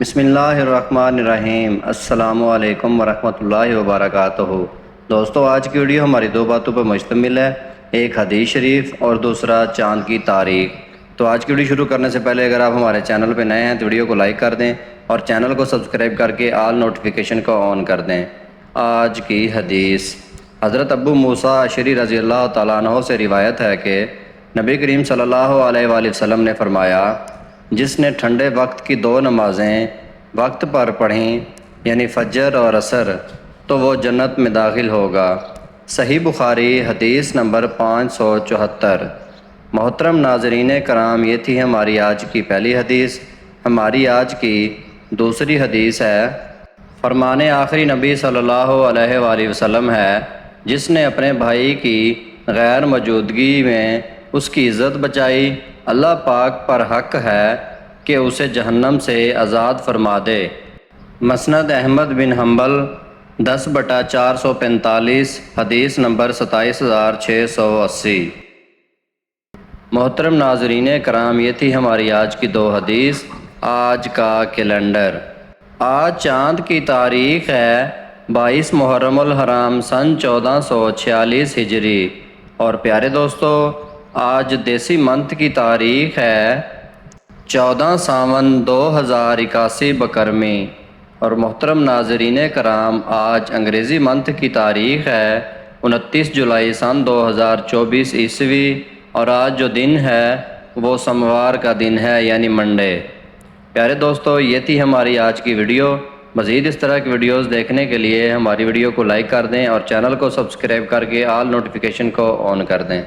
بسم اللہ الرحمن الرحیم۔ السلام علیکم ورحمۃ اللہ وبرکاتہ۔ دوستو، آج کی ویڈیو ہماری دو باتوں پر مشتمل ہے، ایک حدیث شریف اور دوسرا چاند کی تاریخ۔ تو آج کی ویڈیو شروع کرنے سے پہلے اگر آپ ہمارے چینل پہ نئے ہیں تو ویڈیو کو لائک کر دیں اور چینل کو سبسکرائب کر کے آل نوٹیفیکیشن کو آن کر دیں۔ آج کی حدیث حضرت ابو موسیٰ اشعری رضی اللہ تعالیٰ عنہ سے روایت ہے کہ نبی کریم صلی اللہ علیہ وآلہ وسلم نے فرمایا، جس نے ٹھنڈے وقت کی دو نمازیں وقت پر پڑھیں یعنی فجر اور عصر تو وہ جنت میں داخل ہوگا۔ صحیح بخاری حدیث نمبر 574۔ محترم ناظرین کرام، یہ تھی ہماری آج کی پہلی حدیث۔ ہماری آج کی دوسری حدیث ہے، فرمان آخری نبی صلی اللہ علیہ وآلہ وسلم ہے، جس نے اپنے بھائی کی غیر موجودگی میں اس کی عزت بچائی، اللہ پاک پر حق ہے کہ اسے جہنم سے آزاد فرما دے۔ مسند احمد بن حنبل 10/445، حدیث نمبر 27680۔ محترم ناظرین کرام، یہ تھی ہماری آج کی دو حدیث۔ آج کا کیلنڈر، آج چاند کی تاریخ ہے 22 محرم الحرام سن 1446 ہجری، اور پیارے دوستو آج دیسی منتھ کی تاریخ ہے 14 ساون 2081 بکرمی، اور محترم ناظرین کرام آج انگریزی منتھ کی تاریخ ہے 29 جولائی سن 2024 عیسوی، اور آج جو دن ہے وہ سوموار کا دن ہے یعنی منڈے۔ پیارے دوستو، یہ تھی ہماری آج کی ویڈیو۔ مزید اس طرح کی ویڈیوز دیکھنے کے لیے ہماری ویڈیو کو لائک کر دیں اور چینل کو سبسکرائب کر کے آل نوٹیفیکیشن کو آن کر دیں۔